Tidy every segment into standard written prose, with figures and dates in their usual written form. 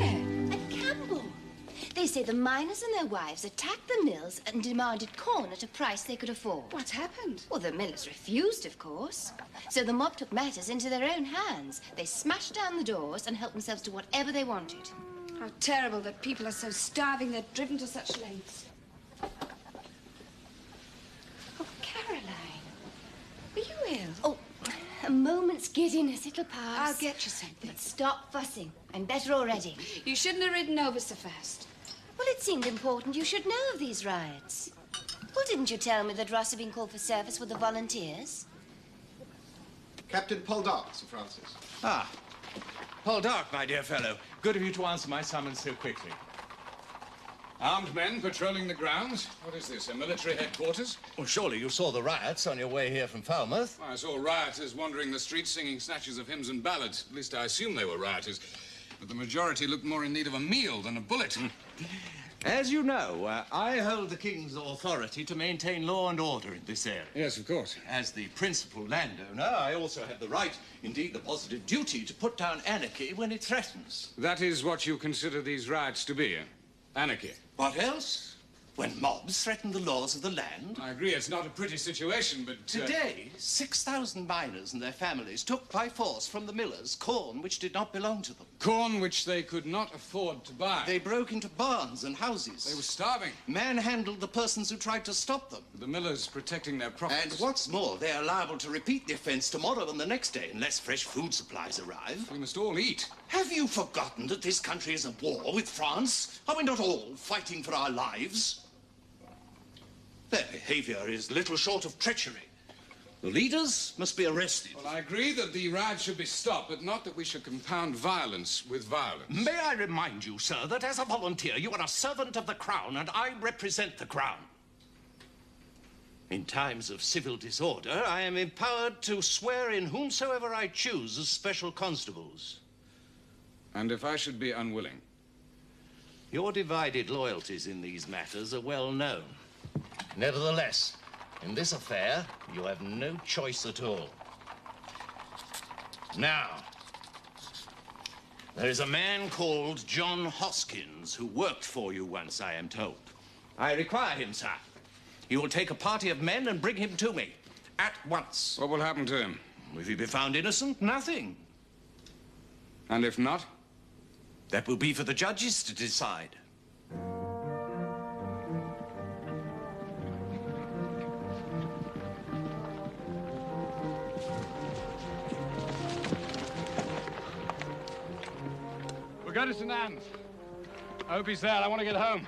Where? At Campbell. They say the miners and their wives attacked the mills and demanded corn at a price they could afford. What's happened? Well, the millers refused, of course. So the mob took matters into their own hands. They smashed down the doors and helped themselves to whatever they wanted. How terrible that people are so starving they're driven to such lengths. Oh, Caroline. Are you ill? Oh, a moment's giddiness, it'll pass. I'll get you something. But stop fussing. I'm better already. You shouldn't have ridden over so fast. Well, it seemed important you should know of these riots. Well, didn't you tell me that Ross had been called for service with the volunteers? Captain Poldark, Sir Francis. Ah, Poldark, my dear fellow. Good of you to answer my summons so quickly. Armed men patrolling the grounds? What is this, a military headquarters? Well, surely you saw the riots on your way here from Falmouth. I saw rioters wandering the streets singing snatches of hymns and ballads. At least I assume they were rioters. But the majority looked more in need of a meal than a bullet. As you know, I hold the King's authority to maintain law and order in this area. Yes, of course. As the principal landowner, I also have the right, indeed the positive duty, to put down anarchy when it threatens. That is what you consider these riots to be, anarchy. What else? When mobs threaten the laws of the land? I agree it's not a pretty situation, but... Today, 6,000 miners and their families took by force from the millers corn which did not belong to them. Corn which they could not afford to buy. They broke into barns and houses. They were starving. Manhandled the persons who tried to stop them. The millers protecting their profits. And what's more, they are liable to repeat the offense tomorrow and the next day unless fresh food supplies arrive. We must all eat. Have you forgotten that this country is at war with France? Are we not all fighting for our lives? Their behavior is little short of treachery. The leaders must be arrested. Well, I agree that the riots should be stopped, but not that we should compound violence with violence. May I remind you, sir, that as a volunteer, you are a servant of the Crown, and I represent the Crown. In times of civil disorder, I am empowered to swear in whomsoever I choose as special constables. And if I should be unwilling? Your divided loyalties in these matters are well known. Nevertheless, in this affair, you have no choice at all. Now, there is a man called John Hoskins who worked for you once, I am told. I require him, sir. You will take a party of men and bring him to me at once. What will happen to him? If he be found innocent, nothing. And if not? That will be for the judges to decide. We'll go to St. Anne's. I hope he's there. I want to get home.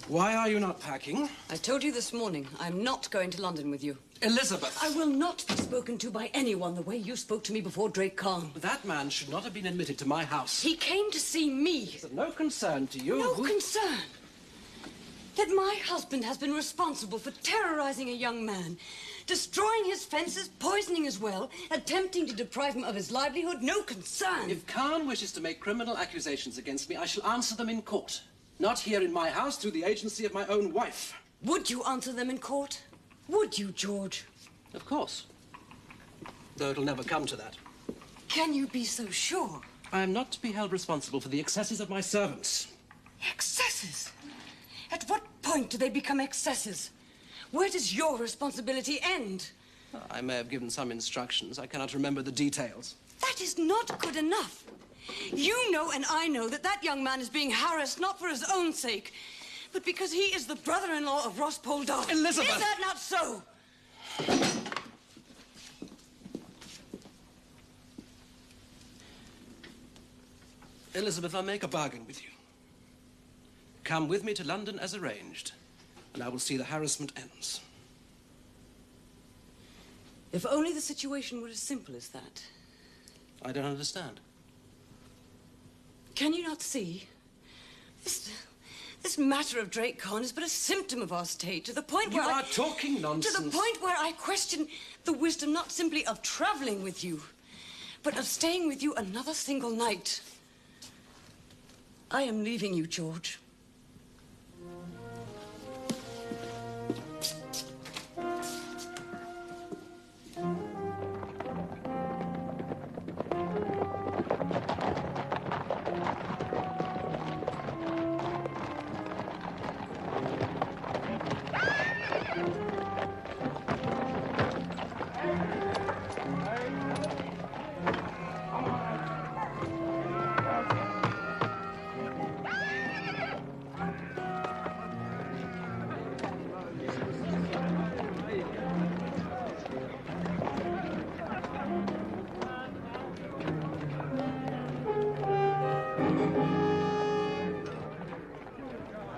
Why are you not packing? I told you this morning, I'm not going to London with you. Elizabeth! I will not be spoken to by anyone the way you spoke to me before Drake Khan. That man should not have been admitted to my house. He came to see me. Is it no concern to you? No concern? That my husband has been responsible for terrorizing a young man, destroying his fences, poisoning his well, attempting to deprive him of his livelihood? No concern! If Khan wishes to make criminal accusations against me, I shall answer them in court. Not here in my house, through the agency of my own wife. Would you answer them in court? Would you, George? Of course. Though it'll never come to that. Can you be so sure? I am not to be held responsible for the excesses of my servants. Excesses? At what point do they become excesses? Where does your responsibility end? I may have given some instructions. I cannot remember the details. That is not good enough. You know and I know that that young man is being harassed not for his own sake, but because he is the brother-in-law of Ross Poldark. Elizabeth! Is that not so? Elizabeth, I'll make a bargain with you. Come with me to London as arranged, and I will see the harassment ends. If only the situation were as simple as that. I don't understand. Can you not see? This matter of Drake Khan is but a symptom of our state, to the point where You are talking nonsense. To the point where I question the wisdom not simply of traveling with you, but of staying with you another single night. I am leaving you, George.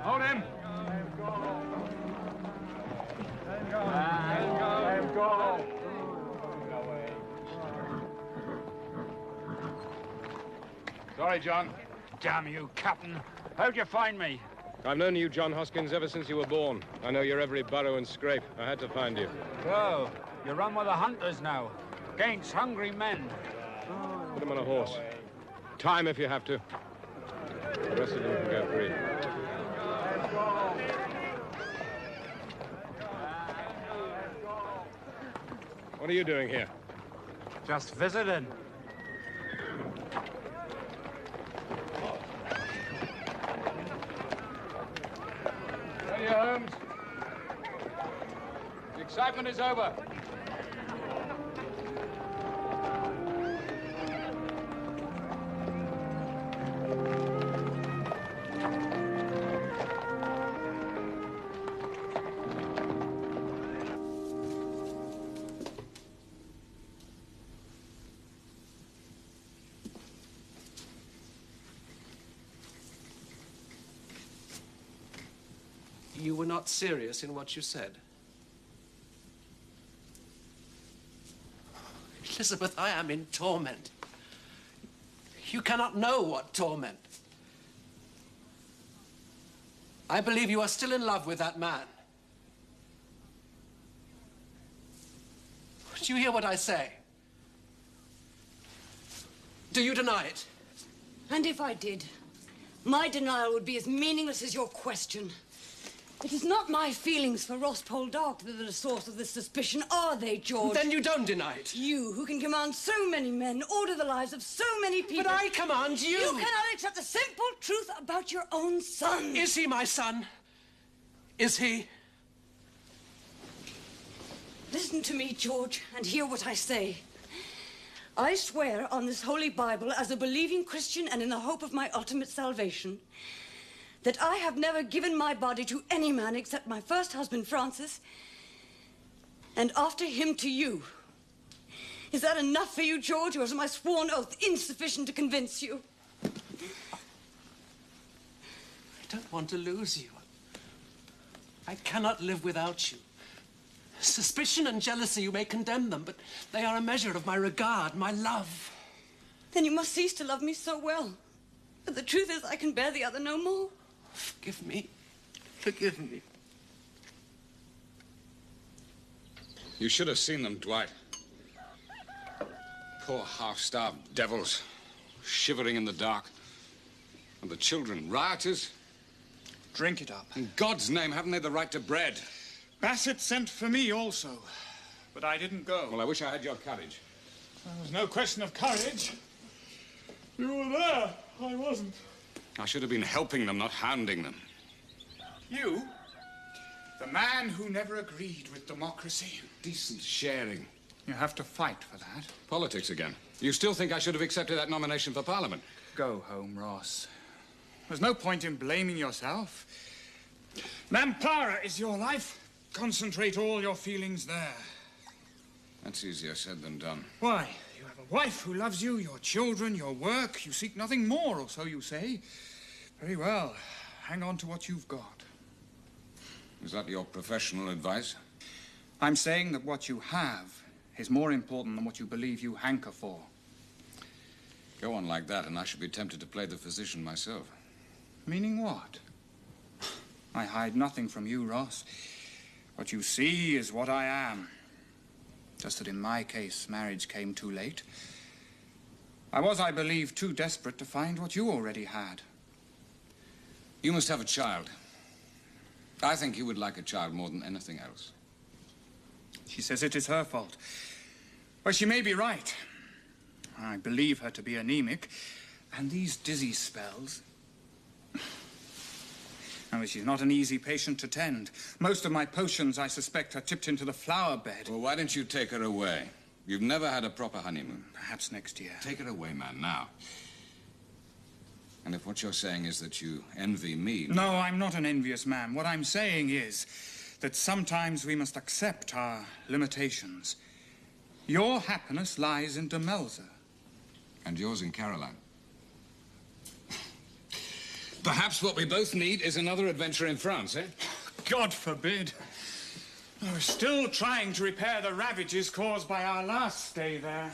Hold him! Let go! Sorry, John. Damn you, Captain. How'd you find me? I've known you, John Hoskins, ever since you were born. I know your every burrow and scrape. I had to find you. So, you run with the hunters now, against hungry men. Put him on a horse. Time if you have to. The rest of them can go free. What are you doing here? Just visiting. Ready, Holmes? The excitement is over. You were not serious in what you said. Elizabeth, I am in torment. You cannot know what torment. I believe you are still in love with that man. Do you hear what I say? Do you deny it? And if I did, my denial would be as meaningless as your question. It is not my feelings for Ross Poldark that are the source of this suspicion, are they, George? Then you don't deny it. You, who can command so many men, order the lives of so many people. But I command you. You cannot accept the simple truth about your own son. Is he my son? Is he? Listen to me, George, and hear what I say. I swear on this holy Bible, as a believing Christian and in the hope of my ultimate salvation, that I have never given my body to any man except my first husband, Francis, and after him to you. Is that enough for you, George, or is my sworn oath insufficient to convince you? I don't want to lose you. I cannot live without you. Suspicion and jealousy, you may condemn them, but they are a measure of my regard, my love. Then you must cease to love me so well. But the truth is, I can bear the other no more. Forgive me. Forgive me. You should have seen them, Dwight. Poor half-starved devils, shivering in the dark. And the children, rioters. Drink it up. In God's name, haven't they the right to bread? Bassett sent for me also, but I didn't go. Well, I wish I had your courage. There was no question of courage. You were there. I wasn't. I should have been helping them, not hounding them. You? The man who never agreed with democracy. Decent sharing. You have to fight for that. Politics again. You still think I should have accepted that nomination for Parliament? Go home, Ross. There's no point in blaming yourself. Nampara is your life. Concentrate all your feelings there. That's easier said than done. Why? You have a wife who loves you, your children, your work. You seek nothing more, or so you say. Very well. Hang on to what you've got. Is that your professional advice? I'm saying that what you have is more important than what you believe you hanker for. Go on like that, and I should be tempted to play the physician myself. Meaning what? I hide nothing from you, Ross. What you see is what I am. Just that in my case, marriage came too late. I was, I believe, too desperate to find what you already had. You must have a child. I think you would like a child more than anything else. She says it is her fault. Well, she may be right. I believe her to be anemic. And these dizzy spells... Now, she's not an easy patient to tend. Most of my potions, I suspect, are tipped into the flower bed. Well, why don't you take her away? You've never had a proper honeymoon. Perhaps next year. Take her away, man, now. And if what you're saying is that you envy me... No, I'm not an envious man. What I'm saying is that sometimes we must accept our limitations. Your happiness lies in Demelza. And yours in Caroline. Perhaps what we both need is another adventure in France, eh? God forbid. I was still trying to repair the ravages caused by our last stay there.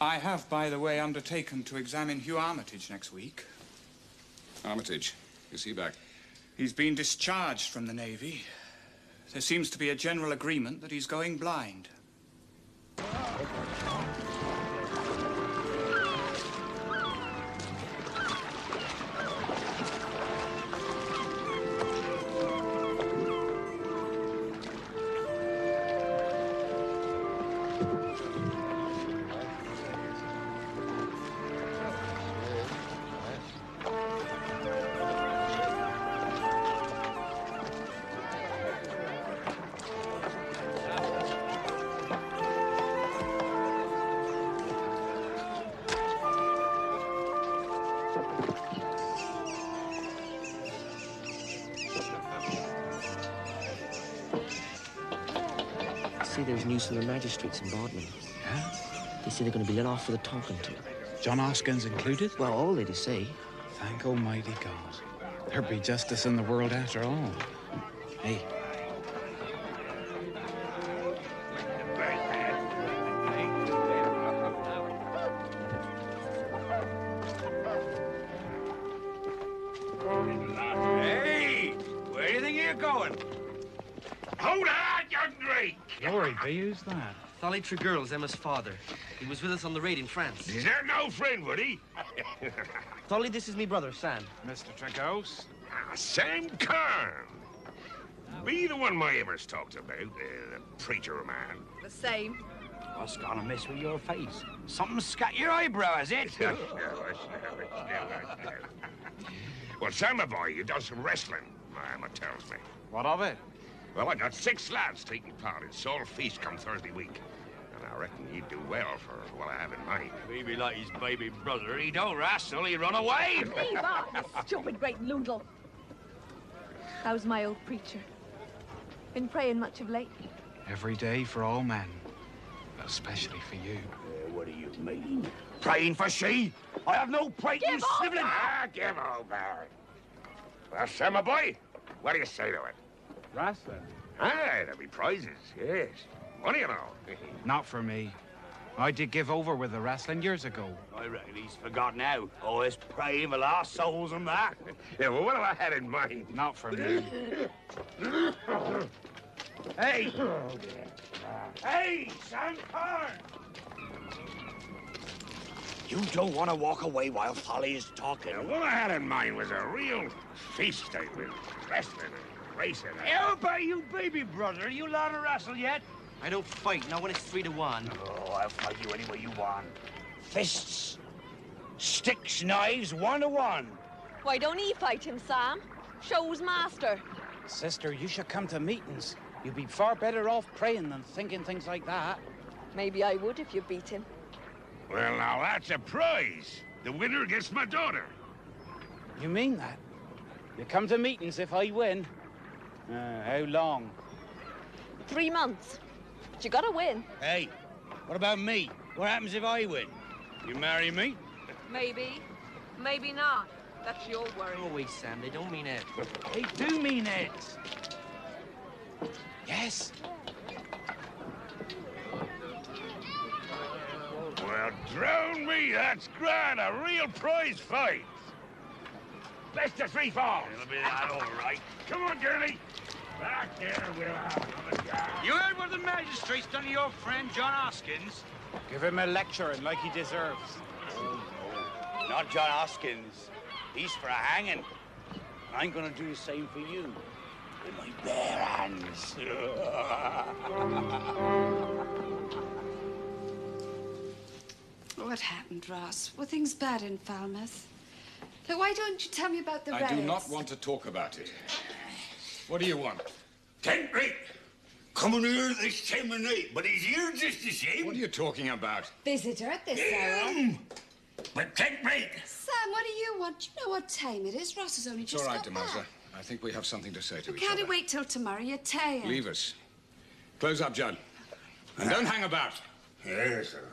I have, by the way, undertaken to examine Hugh Armitage next week. Armitage, is he back? He's been discharged from the Navy. There seems to be a general agreement that he's going blind. See, there's news from the magistrates in Bodmin. Yeah? They say they're going to be let off for the talking to. John Hoskins included? Well, all they say. Thank Almighty God. There be justice in the world after all. Hey. Hey! Where do you think you're going? Hold on, young Drake! Glory be, who's that? Tholly Tregurl's Emma's father. He was with us on the raid in France. Is there no friend, would he? Tholly, this is me brother, Sam. Mr. Tragos? Sam Kern. Be the one my Emma's talked about, the preacher man. The same. What's gone amiss with your face? Something scat your eyebrow, is it? Well, Sam, my boy, you done some wrestling, my Emma tells me. What of it? Well, I got 6 lads taking part in Saul Feast come Thursday week. And I reckon he'd do well for what I have in mind. Maybe like his baby brother. He don't wrestle, he run away. Leave off, you stupid great noodle. How's my old preacher? Been praying much of late? Every day for all men, but especially for you. What do you mean? Praying for she? I have no prating sniveling. Ah, give over. Well, Sam, my boy, what do you say to it? Wrestling? Aye, there'll be prizes, yes. Money and all. Not for me. I did give over with the wrestling years ago. I reckon he's forgotten now. Always praying for lost souls and that. Yeah, well, what have I had in mind? Not for me. Hey! Hey, Sam Kern! You don't want to walk away while Folly is talking. Now, what I had in mind was a real feast day with wrestling and racing. How about you, baby brother? You learn to wrestle yet? I don't fight, not when it's 3 to 1. Oh, I'll fight you any way you want. Fists, sticks, knives, 1 to 1. Why don't he fight him, Sam? Show's master. Sister, you should come to meetings. You'd be far better off praying than thinking things like that. Maybe I would if you beat him. Well, now that's a prize. The winner gets my daughter. You mean that? You come to meetings if I win? How long? 3 months. But you gotta win. Hey, what about me? What happens if I win? You marry me? Maybe. Maybe not. That's your worry. Go away, Sam. They don't mean it. They do mean it. Yes. Well, drown me, that's grand. A real prize fight. Best of 3 falls. It'll be that all right. Come on, girlie. Back there, we'll have another job. You heard what the magistrate's done to your friend, John Hoskins? Give him a lecturing like he deserves. Not John Hoskins. He's for a hanging. And I'm gonna do the same for you. With my bare hands. What happened, Ross? Were things bad in Falmouth? Look, why don't you tell me about the riots? I do not want to talk about it. What do you want? Tent rate. Coming here this time of night, but he's here just the same. What are you talking about? Visitor at this hour. But tent rate. Sam, what do you want? You know what time it is. Ross has only It's just all right, got Demelza. back. I think we have something to say to We each other. can't wait till tomorrow. You're tired. Leave us. Close up, Judd. And don't hang about. Yes, sir.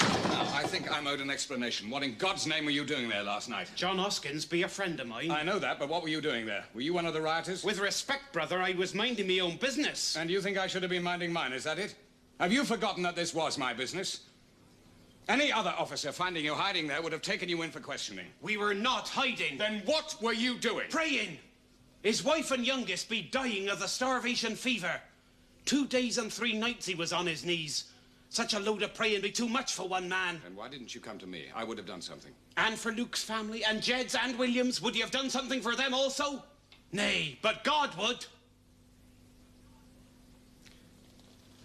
Now, I think I'm owed an explanation. What in God's name were you doing there last night? John Hoskins be a friend of mine. I know that, but what were you doing there? Were you one of the rioters? With respect, brother, I was minding my own business. And you think I should have been minding mine, is that it? Have you forgotten that this was my business? Any other officer finding you hiding there would have taken you in for questioning. We were not hiding. Then what were you doing? Praying. His wife and youngest be dying of the starvation fever. 2 days and 3 nights he was on his knees. Such a load of praying be too much for one man. Then why didn't you come to me? I would have done something. And for Luke's family, and Jed's and William's, would you have done something for them also? Nay, but God would.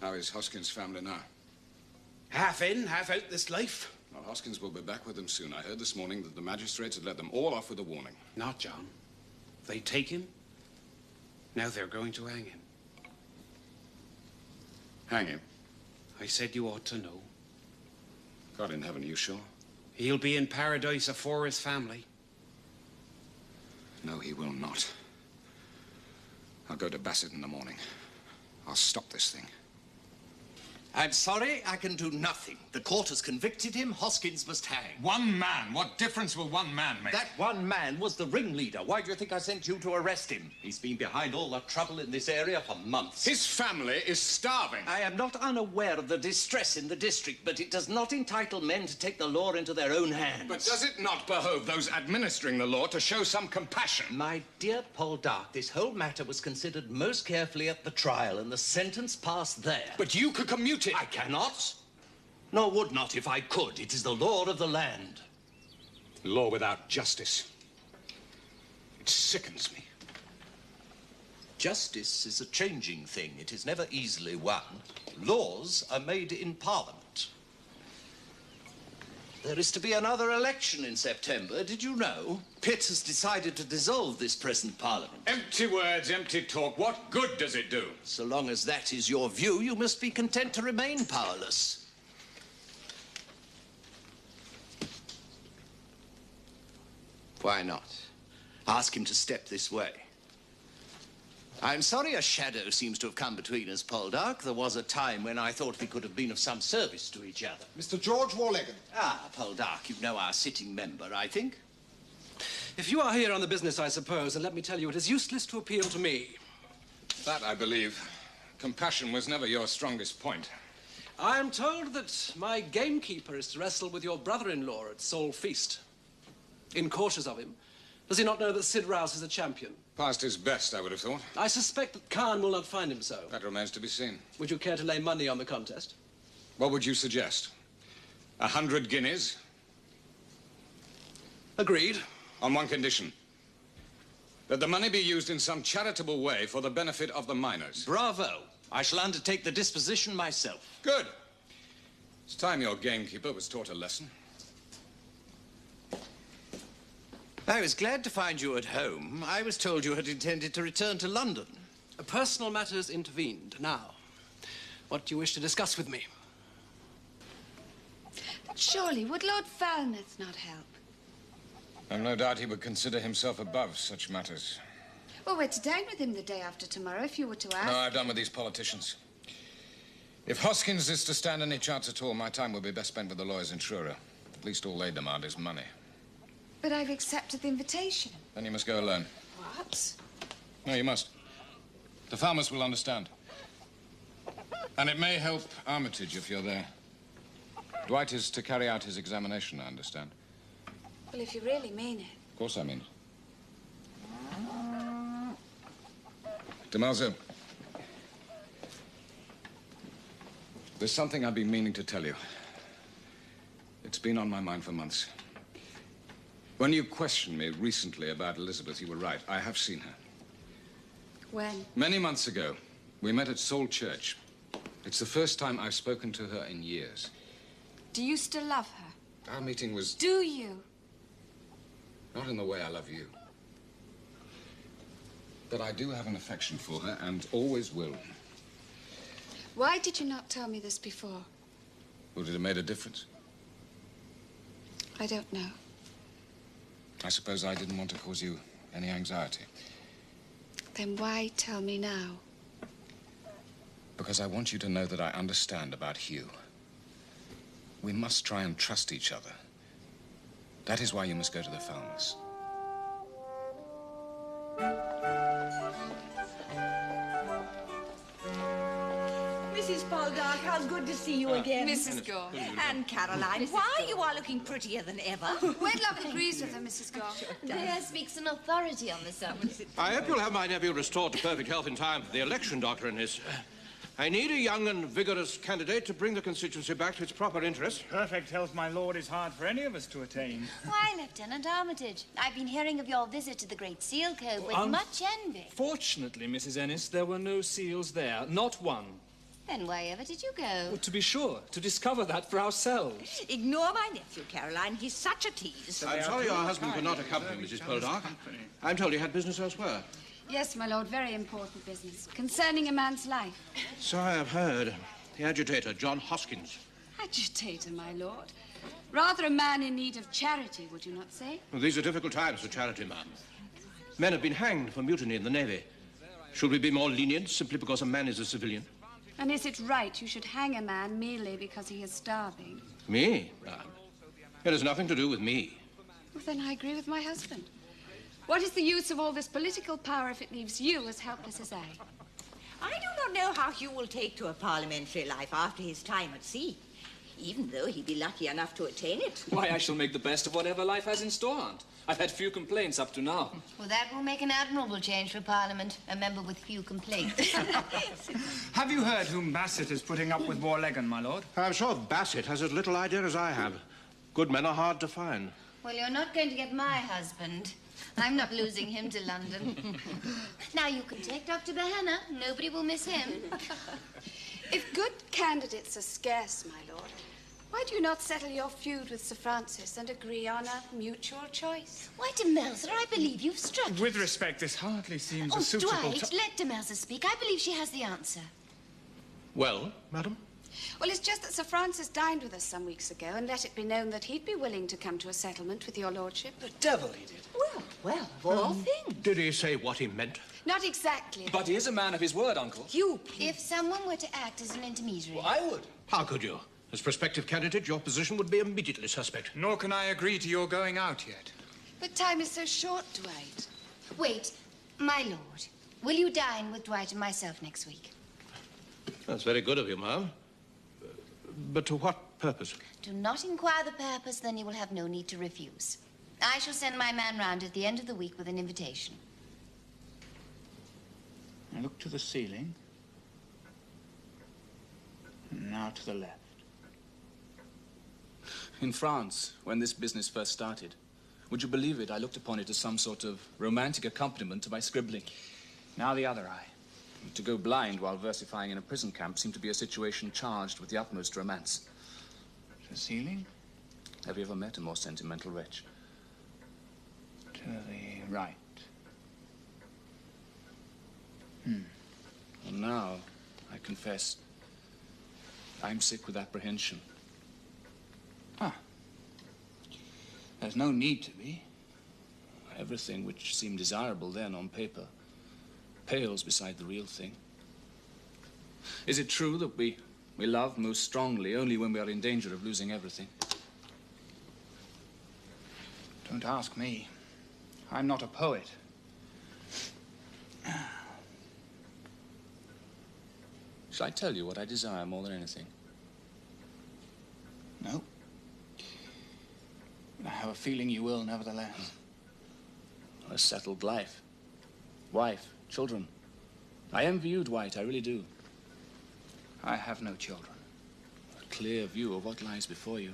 How is Hoskins' family now? Half in, half out this life. Well, Hoskins will be back with them soon. I heard this morning that the magistrates had let them all off with a warning. Not John. They take him. Now they're going to hang him. Hang him? I said you ought to know. God in heaven, are you sure? He'll be in paradise afore his family. No, he will not. I'll go to Bassett in the morning. I'll stop this thing. I'm sorry, I can do nothing. The court has convicted him. Hoskins must hang. One man? What difference will one man make? That one man was the ringleader. Why do you think I sent you to arrest him? He's been behind all the trouble in this area for months. His family is starving. I am not unaware of the distress in the district, but it does not entitle men to take the law into their own hands. But does it not behove those administering the law to show some compassion? My dear Poldark, this whole matter was considered most carefully at the trial, and the sentence passed there. But you could commute it. I cannot, nor would not if I could. It is the law of the land. Law without justice. It sickens me. Justice is a changing thing. It is never easily won. Laws are made in Parliament. There is to be another election in September, did you know? Pitt has decided to dissolve this present Parliament. Empty words, empty talk. What good does it do? So long as that is your view, you must be content to remain powerless. Why not? Ask him to step this way. I'm sorry a shadow seems to have come between us, Poldark. There was a time when I thought we could have been of some service to each other. Mr. George Warlegan. Ah, Poldark, you know our sitting member, I think. If you are here on the business, I suppose, and let me tell you, it is useless to appeal to me. That I believe. Compassion was never your strongest point. I am told that my gamekeeper is to wrestle with your brother-in-law at Sol Feast. Incautious of him. Does he not know that Sid Rouse is a champion? Past his best, I would have thought. I suspect that Khan will not find him so. That remains to be seen. Would you care to lay money on the contest? What would you suggest? 100 guineas? Agreed. On one condition. That the money be used in some charitable way for the benefit of the miners. Bravo. I shall undertake the disposition myself. Good. It's time your gamekeeper was taught a lesson. I was glad to find you at home. I was told you had intended to return to London. Personal matters intervened. Now, what do you wish to discuss with me? But surely, would Lord Falmouth not help? I've no doubt he would consider himself above such matters. Well, we're to dine with him the day after tomorrow, if you were to ask. No, I've done with these politicians. If Hoskins is to stand any chance at all, my time will be best spent with the lawyers in Truro. At least all they demand is money. But I've accepted the invitation. Then you must go alone. What? No, you must. The farmers will understand. And it may help Armitage if you're there. Dwight is to carry out his examination, I understand. Well, if you really mean it. Of course I mean it. Demelza, there's something I've been meaning to tell you. It's been on my mind for months. When you questioned me recently about Elizabeth, you were right. I have seen her. When? Many months ago. We met at Saul Church. It's the first time I've spoken to her in years. Do you still love her? Our meeting was... Do you? Not in the way I love you. But I do have an affection for her and always will. Why did you not tell me this before? Would it have made a difference? I don't know. I suppose I didn't want to cause you any anxiety. Then why tell me now? Because I want you to know that I understand about Hugh. We must try and trust each other. That is why you must go to the Falmouths. Mrs. Poldark, how good to see you again. Mrs. Gore. And Caroline, why you are looking prettier than ever. Wedlock agrees with her, Mrs. Gore. There speaks an authority on the subject. I hope you'll have my nephew restored to perfect health in time for the election, Dr. Ennis. I need a young and vigorous candidate to bring the constituency back to its proper interest. Perfect health, my lord, is hard for any of us to attain. Why, Lieutenant Armitage, I've been hearing of your visit to the Great Seal Cove with much envy. Fortunately, Mrs. Ennis, there were no seals there. Not one. Then why ever did you go? Well, to be sure, to discover that for ourselves. Ignore my nephew, Caroline. He's such a tease. I'm sorry your husband could not accompany Mrs. Poldark. I'm told he had business elsewhere. Yes, my lord, very important business. Concerning a man's life. So I have heard. The agitator, John Hoskins. Agitator, my lord. Rather a man in need of charity, would you not say? Well, these are difficult times for charity, ma'am. Men have been hanged for mutiny in the Navy. Should we be more lenient simply because a man is a civilian? And is it right you should hang a man merely because he is starving? Me, ma'am? It has nothing to do with me. Well, then I agree with my husband. What is the use of all this political power if it leaves you as helpless as I? I do not know how Hugh will take to a parliamentary life after his time at sea, even though he be lucky enough to attain it. Why, I shall make the best of whatever life has in store, Aunt. I've had few complaints up to now. Well, that will make an admirable change for Parliament. A member with few complaints. Have you heard whom Bassett is putting up with Warlegan, my lord? I'm sure Bassett has as little idea as I have. Good men are hard to find. Well, you're not going to get my husband. I'm not losing him to London. Now, you can take Dr. Behenna. Nobody will miss him. If good candidates are scarce, my lord, why do you not settle your feud with Sir Francis and agree on a mutual choice? Why, Demelza, I believe you've struck. With respect, this hardly seems a suitable... Dwight, let Demelza speak. I believe she has the answer. Well, madam? Well, it's just that Sir Francis dined with us some weeks ago and let it be known that he'd be willing to come to a settlement with your lordship. The devil he did. Well, of all things. Did he say what he meant? Not exactly. But he is a man of his word, Uncle. You, please. If someone were to act as an intermediary... Well, I would. How could you? As prospective candidate, your position would be immediately suspect. Nor can I agree to your going out yet. But time is so short, Dwight. Wait, my lord. Will you dine with Dwight and myself next week? That's very good of you, ma'am. But to what purpose? Do not inquire the purpose, then you will have no need to refuse. I shall send my man round at the end of the week with an invitation. I look to the ceiling. And now to the left. In France, when this business first started, would you believe it, I looked upon it as some sort of romantic accompaniment to my scribbling. Now the other eye. To go blind while versifying in a prison camp seemed to be a situation charged with the utmost romance. The ceiling? Have you ever met a more sentimental wretch? To the right. Well, now, I confess, I'm sick with apprehension. Ah. There's no need to be. Everything which seemed desirable then on paper pales beside the real thing. Is it true that we love most strongly only when we are in danger of losing everything? Don't ask me. I'm not a poet. Shall I tell you what I desire more than anything? No. But I have a feeling you will, nevertheless. A settled life. Wife, children. I envy you, Dwight, I really do. I have no children. A clear view of what lies before you.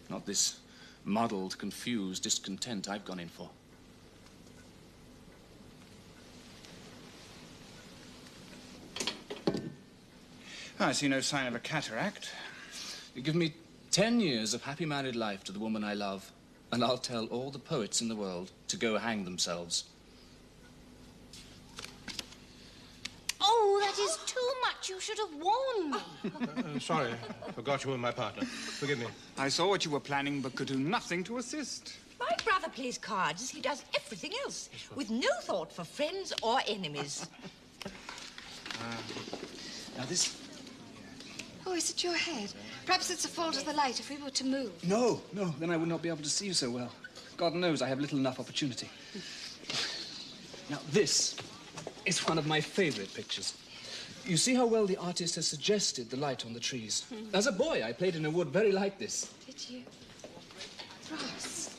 Not this muddled, confused discontent I've gone in for. I see no sign of a cataract. You give me 10 years of happy married life to the woman I love, and I'll tell all the poets in the world to go hang themselves. Oh, that is too much. You should have warned me. Sorry, I forgot you were my partner. Forgive me. I saw what you were planning, but could do nothing to assist. My brother plays cards as he does everything else, with no thought for friends or enemies. Now this... Oh, is it your head? Perhaps it's a fault of the light if we were to move. No, then I would not be able to see you so well. God knows I have little enough opportunity. Now, this is one of my favorite pictures. You see how well the artist has suggested the light on the trees. As a boy, I played in a wood very like this. Did you? Ross.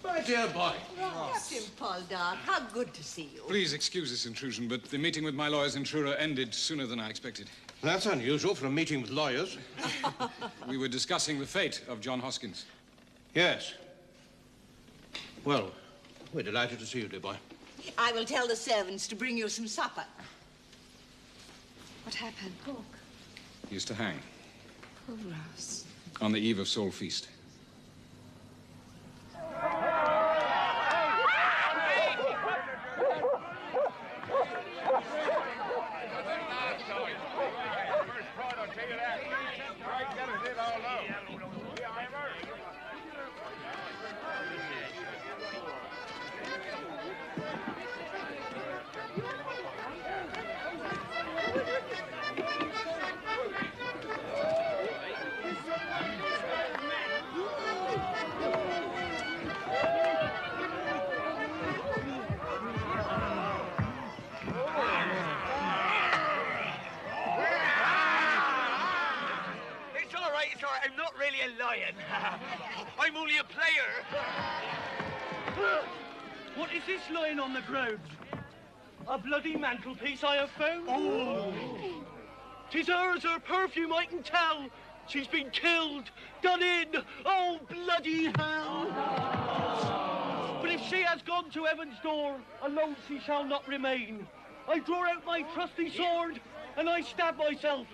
My dear boy. Captain Poldark, how good to see you. Please excuse this intrusion, but the meeting with my lawyers in Truro ended sooner than I expected. That's unusual for a meeting with lawyers. We were discussing the fate of John Hoskins. Yes. Well, we're delighted to see you, dear boy. I will tell the servants to bring you some supper. What happened? He is to hang Oh, Ross. on the eve of Saul Feast. It's all right. I'm not really a lion. I'm only a player. What is this lying on the ground? A bloody mantelpiece I have found? Oh! 'Tis hers, her perfume, I can tell. She's been killed, done in. Oh, bloody hell! But if she has gone to heaven's door, alone she shall not remain. I draw out my trusty sword, and I stab myself.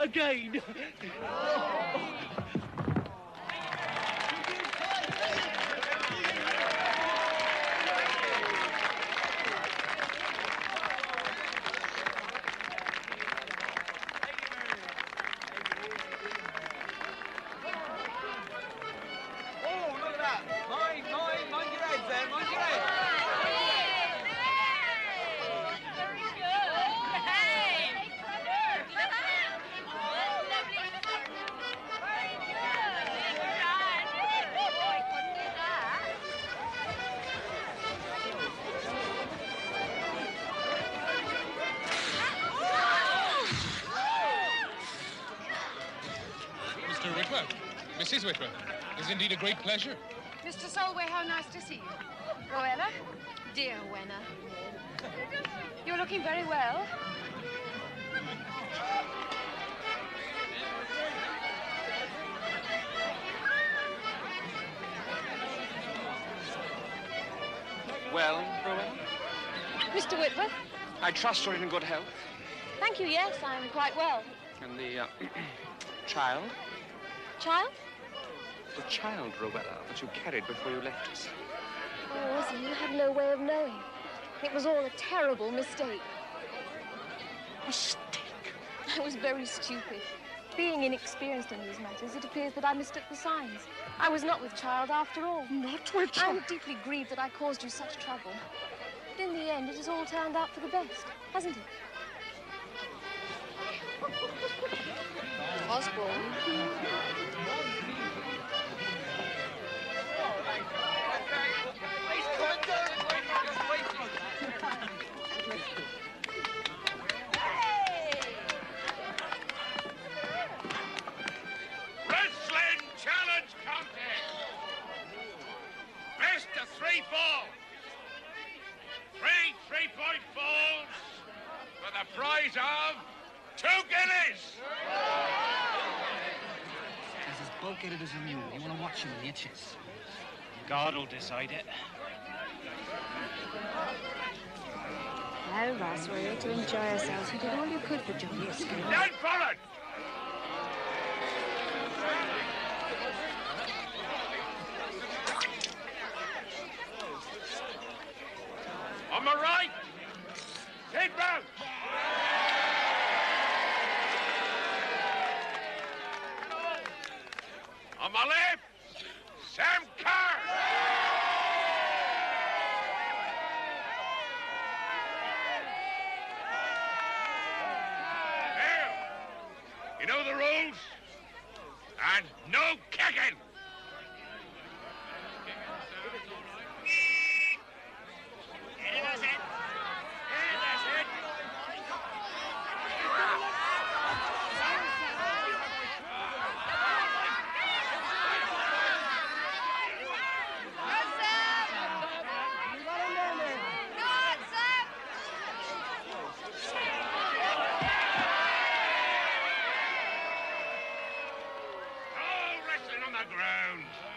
Again. Mr. Whitwer, Mrs. Whitwer, it's indeed a great pleasure. Mr. Solway, how nice to see you. Rowena, dear Rowena. You're looking very well. Well, Rowena? Mr. Whitworth? I trust you're in good health. Thank you, yes, I'm quite well. And the, child? Child? The child, Rowena, that you carried before you left us. Oh, Ozzy, you have no way of knowing. It was all a terrible mistake. Mistake? I was very stupid. Being inexperienced in these matters, it appears that I mistook the signs. I was not with child after all. Not with child? I'm deeply grieved that I caused you such trouble. But in the end, it has all turned out for the best, hasn't it? Osborne. Wrestling challenge contest. Best of 3 falls. 3 3-point falls for the prize of 2 guineas! He's as bulk-headed as a mule. You want to watch him in the itches. God will decide it. Well, Ross, we're here to enjoy ourselves. You did all you could for Julius. Stand forward! On my right, keep round. On my left, Sam Carr. Now, you know the rules, and no kicking.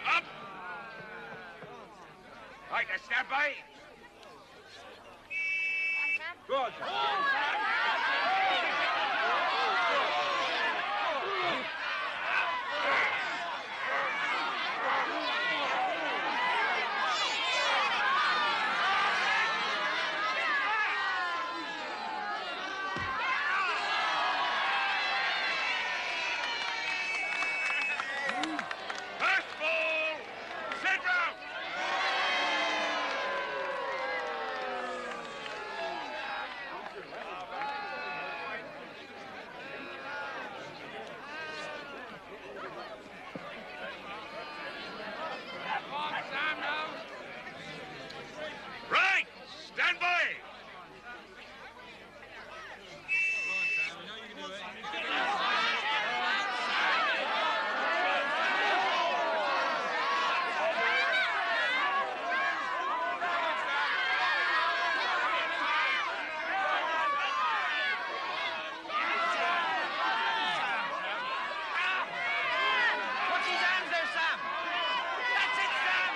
Up! Right, let's stand by. Good. Right, stand by. Put his hands there, Sam. That's it, Sam.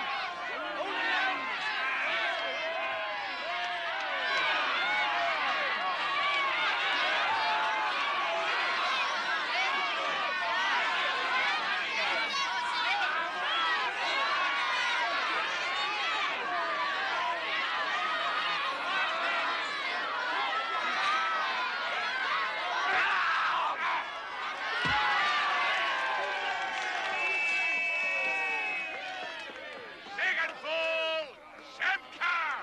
Hold it down. Second full, Sam Carr.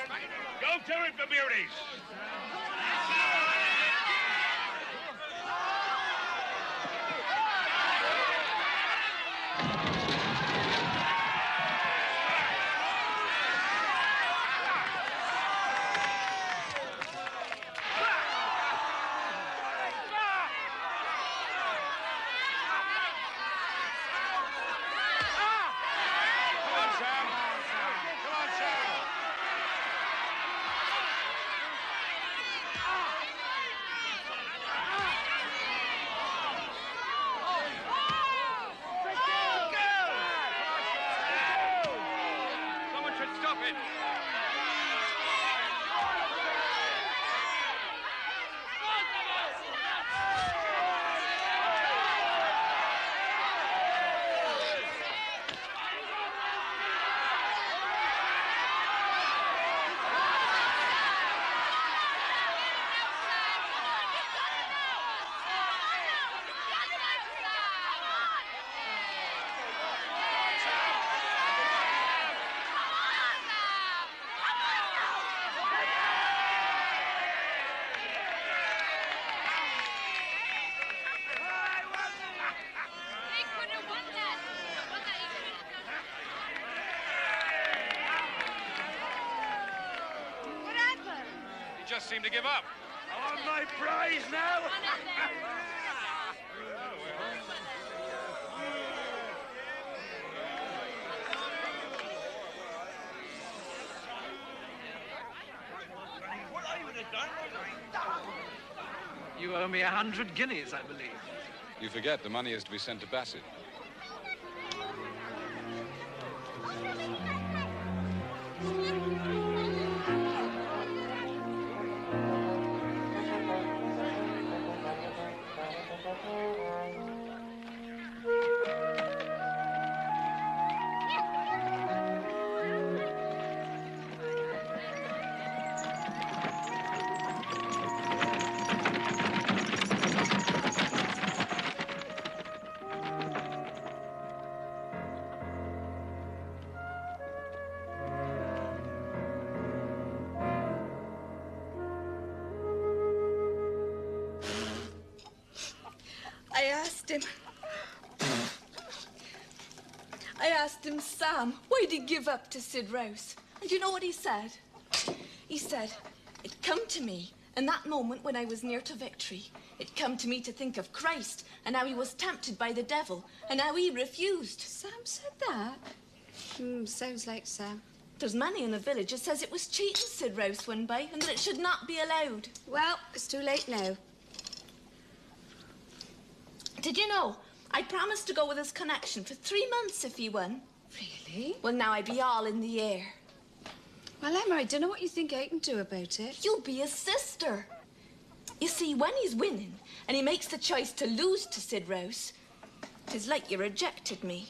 Right, go to it, the beauties. Come on, Sam. Come on, Sam. Someone should stop it. just seem to give up. I want my prize now. You owe me 100 guineas, I believe. You forget the money is to be sent to Bassett. I asked him, Sam, why'd he give up to Sid Rouse? And you know what he said? He said, it come to me in that moment when I was near to victory. It come to me to think of Christ and how he was tempted by the devil and how he refused. Sam said that? Sounds like Sam. There's many in the village that says it was cheating Sid Rouse won by and that it should not be allowed. Well, it's too late now. Did you know? I promised to go with his connection for 3 months if he won. Really? Well, now I be all in the air. Well, Emma, I don't know what you think I can do about it. You'll be his sister. You see, when he's winning and he makes the choice to lose to Sid Rouse, 'tis like you rejected me.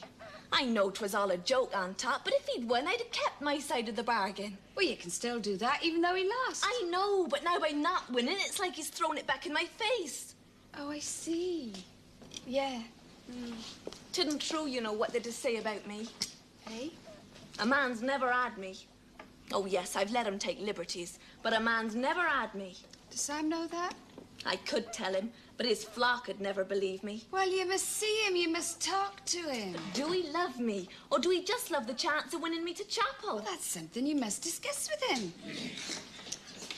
I know 'twas all a joke on top, but if he'd won, I'd have kept my side of the bargain. Well, you can still do that, even though he lost. I know, but now by not winning, it's like he's thrown it back in my face. Oh, I see. Yeah. Tidn't true, you know, what they just say about me. Eh? A man's never had me. Oh, yes, I've let him take liberties, but a man's never had me. Does Sam know that? I could tell him, but his flock would never believe me. Well, you must see him. You must talk to him. But do he love me, or do he just love the chance of winning me to chapel? Well, that's something you must discuss with him.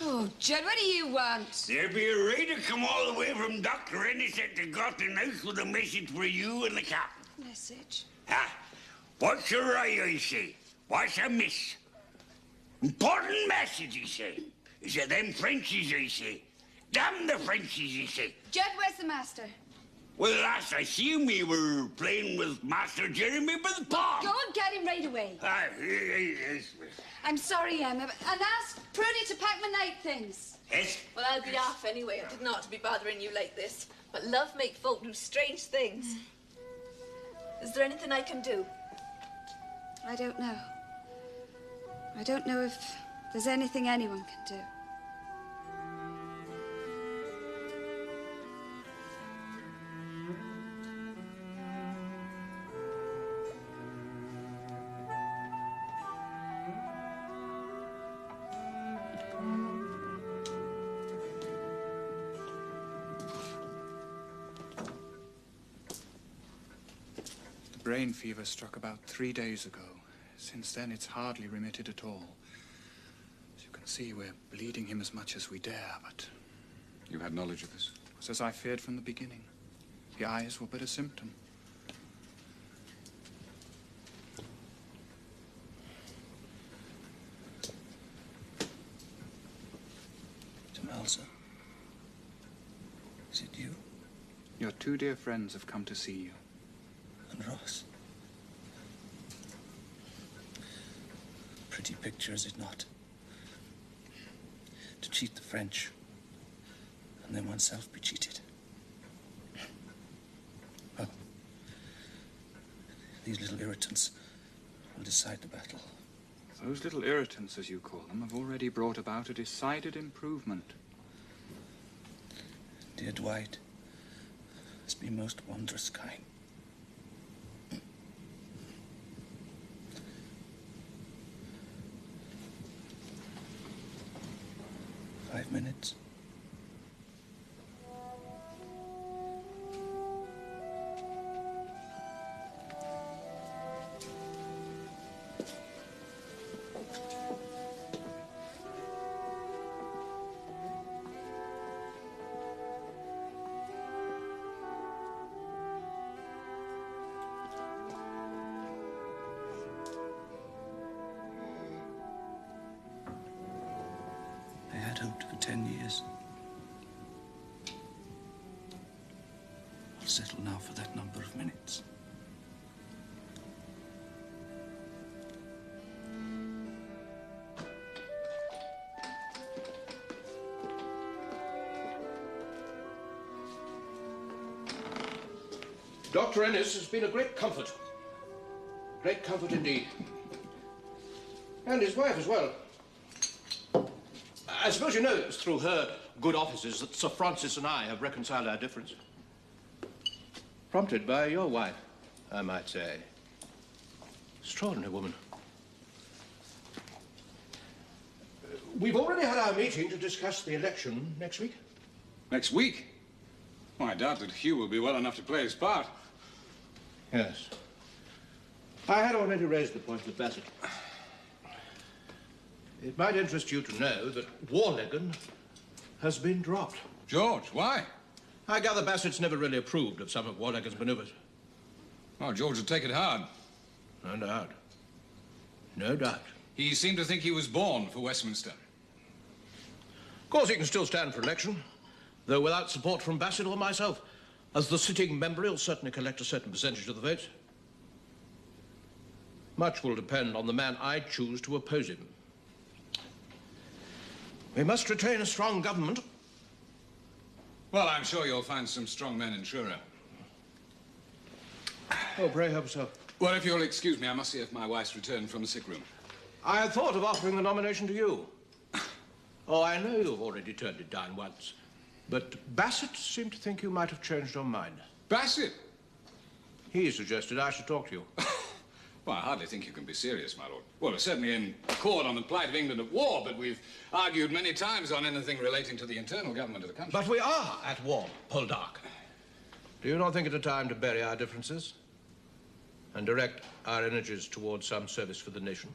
Oh, Judd, what do you want? There be a raider come all the way from Dr. Ennis at the Garden House with a message for you and the captain. Message? Ah, what's awry, I say? What's amiss? Important message, he say. Is it them Frenchies, I say? Damn the Frenchies, he say. Judd, where's the master? Well, last I seen we were playing with Master Jeremy by the pond. Go and get him right away. Yes, miss. I'm sorry, Emma, and ask Prudy to pack my night things. Yes? Well, I'll be off anyway. I did not to be bothering you like this. But love make folk do strange things. Is there anything I can do? I don't know. I don't know if there's anything anyone can do. Brain fever struck about 3 days ago. Since then, it's hardly remitted at all. As you can see, we're bleeding him as much as we dare, but... You had knowledge of this? It was as I feared from the beginning. The eyes were but a symptom. Demelza, is it you? Your 2 dear friends have come to see you. And Ross? Pretty picture, is it not? To cheat the French, and then oneself be cheated. Well, these little irritants will decide the battle. Those little irritants, as you call them, have already brought about a decided improvement. Dear Dwight has been most wondrous kind. 5 minutes. had hoped for 10 years. I'll settle now for that number of minutes. Dr. Ennis has been a great comfort. Great comfort indeed. And his wife as well. I suppose you know it's through her good offices that Sir Francis and I have reconciled our difference. Prompted by your wife, I might say. Extraordinary woman. We've already had our meeting to discuss the election next week. Next week? Well, I doubt that Hugh will be well enough to play his part. Yes. I had already raised the point with Bassett. It might interest you to know that Warlegan has been dropped. George, why? I gather Bassett's never really approved of some of Warlegan's maneuvers. Oh, George would take it hard. No doubt. No doubt. He seemed to think he was born for Westminster. Of course, he can still stand for election, though without support from Bassett or myself. As the sitting member, he'll certainly collect a certain percentage of the votes. Much will depend on the man I choose to oppose him. We must retain a strong government. Well, I'm sure you'll find some strong men in Truro. Oh, pray hope so. Well, if you'll excuse me, I must see if my wife's returned from the sick room. I had thought of offering the nomination to you. Oh, I know you've already turned it down once. But Bassett seemed to think you might have changed your mind. Bassett? He suggested I should talk to you. Well, I hardly think you can be serious, my lord. Well, we're certainly in accord on the plight of England at war, but we've argued many times on anything relating to the internal government of the country. But we are at war, Poldark. Do you not think it a time to bury our differences and direct our energies towards some service for the nation?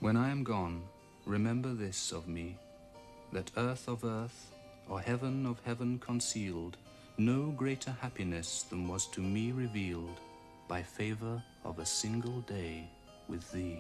When I am gone, remember this of me, that earth of earth, or heaven of heaven concealed, no greater happiness than was to me revealed by favor of a single day with thee.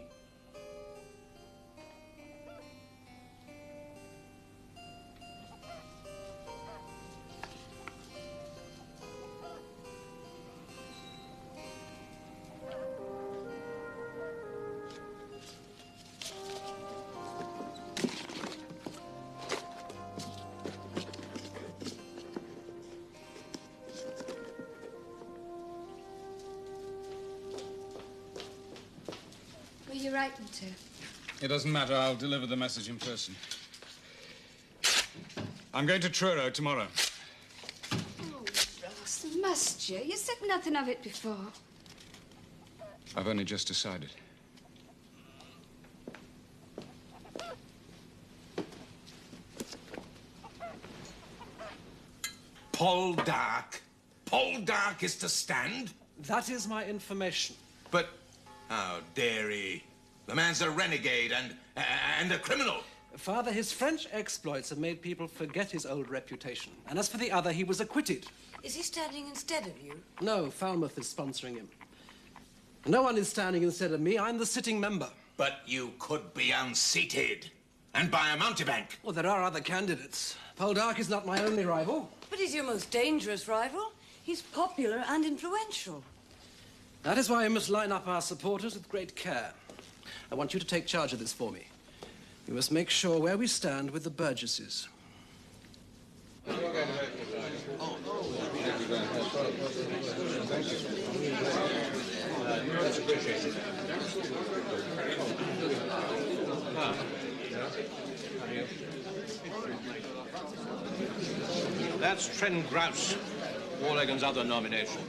Were you writing to? It doesn't matter. I'll deliver the message in person. I'm going to Truro tomorrow. Oh, Ross, must you? You said nothing of it before. I've only just decided. Poldark? Poldark is to stand? That is my information. But how dare he? The man's a renegade and a criminal. Father, his French exploits have made people forget his old reputation. And as for the other, he was acquitted. Is he standing instead of you? No, Falmouth is sponsoring him. No one is standing instead of me. I'm the sitting member. But you could be unseated and by a mountebank. Well, there are other candidates. Poldark is not my only rival. But he's your most dangerous rival. He's popular and influential. That is why we must line up our supporters with great care. I want you to take charge of this for me. We must make sure where we stand with the Burgesses. Thank you. That's appreciated. It's Tren Grouse, Warlegan's other nomination.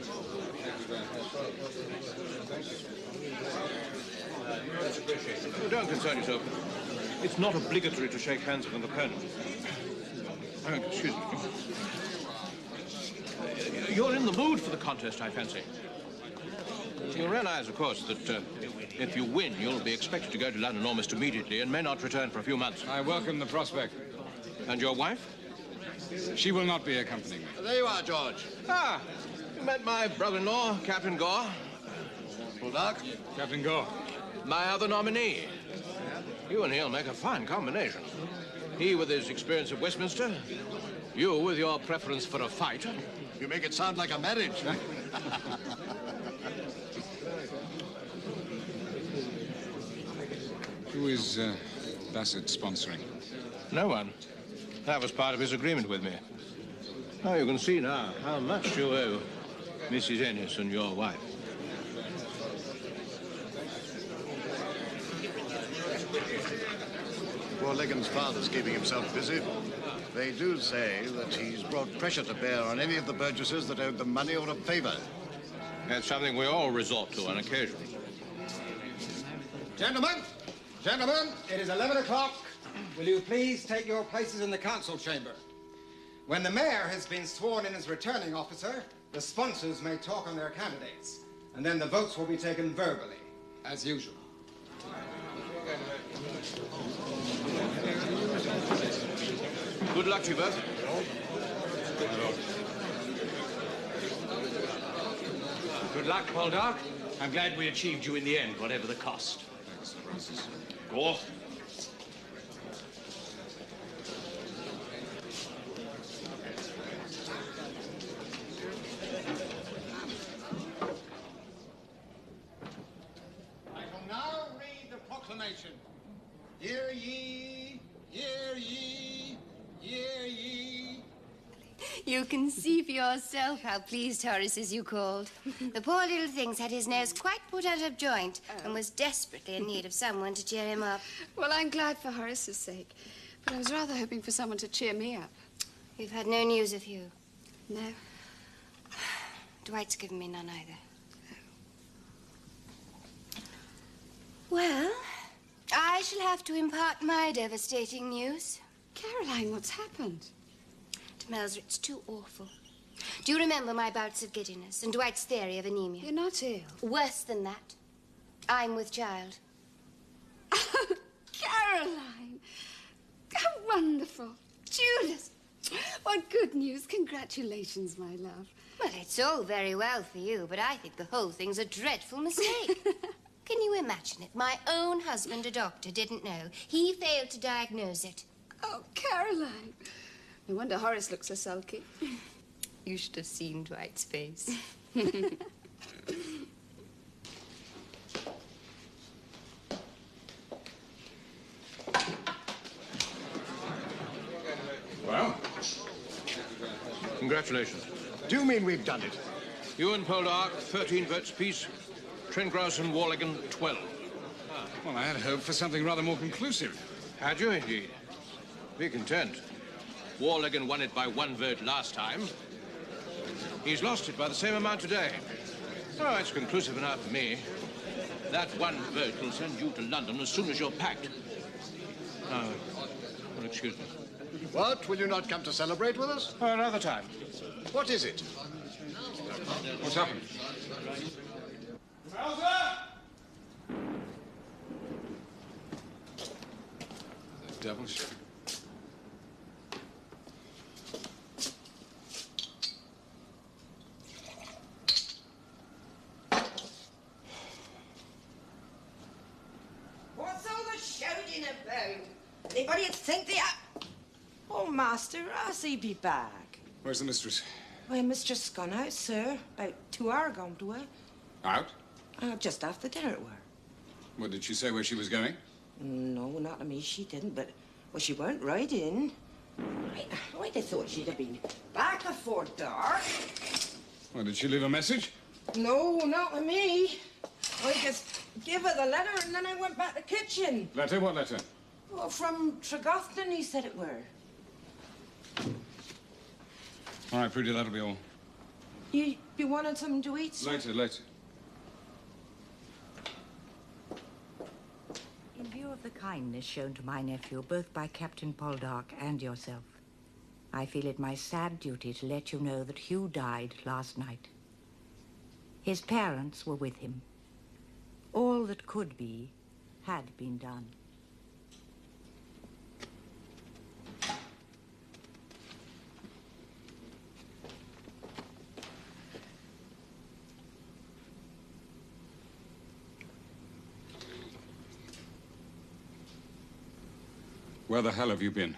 Oh, don't concern yourself. It's not obligatory to shake hands with an opponent. Oh, excuse me. You're in the mood for the contest, I fancy. You'll realize, of course, that if you win, you'll be expected to go to London almost immediately and may not return for a few months. I welcome the prospect. And your wife? She will not be accompanying me. There you are, George. Ah, you met my brother-in-law, Captain Gore. Poldark? Captain Gore. My other nominee. You and he'll make a fine combination. He with his experience at Westminster, you with your preference for a fight. You make it sound like a marriage. Who is Bassett sponsoring? No one. That was part of his agreement with me. Oh, you can see now how much you owe Mrs. Ennis and your wife. Warlegan's father's keeping himself busy. They do say that he's brought pressure to bear on any of the burgesses that owed them money or a favor. That's something we all resort to on occasion. Gentlemen, it is 11 o'clock. Will you please take your places in the council chamber? When the mayor has been sworn in as returning officer, the sponsors may talk on their candidates, and then the votes will be taken verbally, as usual. Good luck to you both. Good luck, Poldark. I'm glad we achieved you in the end, whatever the cost. Thanks, Francis. Gore. I shall now read the proclamation. Hear ye, hear ye, hear ye. You can see for yourself how pleased Horace is you called. The poor little thing's had his nose quite put out of joint and was desperately in need of someone to cheer him up. Well, I'm glad for Horace's sake, but I was rather hoping for someone to cheer me up. We've had no news of you. No. Dwight's given me none either. Well, I shall have to impart my devastating news. Caroline, what's happened? Demelza, it's too awful. Do you remember my bouts of giddiness and Dwight's theory of anemia? You're not ill. Worse than that. I'm with child. Caroline! How wonderful. Julius! What good news. Congratulations, my love. Well, it's all very well for you, but I think the whole thing's a dreadful mistake. Can you imagine it? My own husband, a doctor, didn't know. He failed to diagnose it. Oh, Caroline. No wonder Horace looks so sulky. You should have seen Dwight's face. Well, congratulations. Do you mean we've done it? You and Poldark, 13 votes apiece. Trengrouse and Warlegan, 12. Well, I had hoped for something rather more conclusive. Had you, indeed? Be content. Warlegan won it by 1 vote last time. He's lost it by the same amount today. Oh, it's conclusive enough for me. That 1 vote will send you to London as soon as you're packed. Oh, well, excuse me. What? Will you not come to celebrate with us? Another time. What is it? What's happened? Demelza! The devil should. What's all the shouting about? Anybody think they are... Oh, Master, Ross, he be back. Where's the mistress? Why, Mistress gone out, sir. About 2 hours gone to her. Out? Just after dinner it were. What, did she say where she was going? No, not to me, she didn't, but... Well, she weren't riding. I'd have thought she'd have been back before dark. Well, did she leave a message? No, not to me. I just gave her the letter and then I went back to the kitchen. Letter? What letter? Well, from Tregofton, he said it were. All right, Prudy, that'll be all. You wanted something to eat, sir? Later. In view of the kindness shown to my nephew, both by Captain Poldark and yourself, I feel it my sad duty to let you know that Hugh died last night. His parents were with him. All that could be had been done. Where the hell have you been?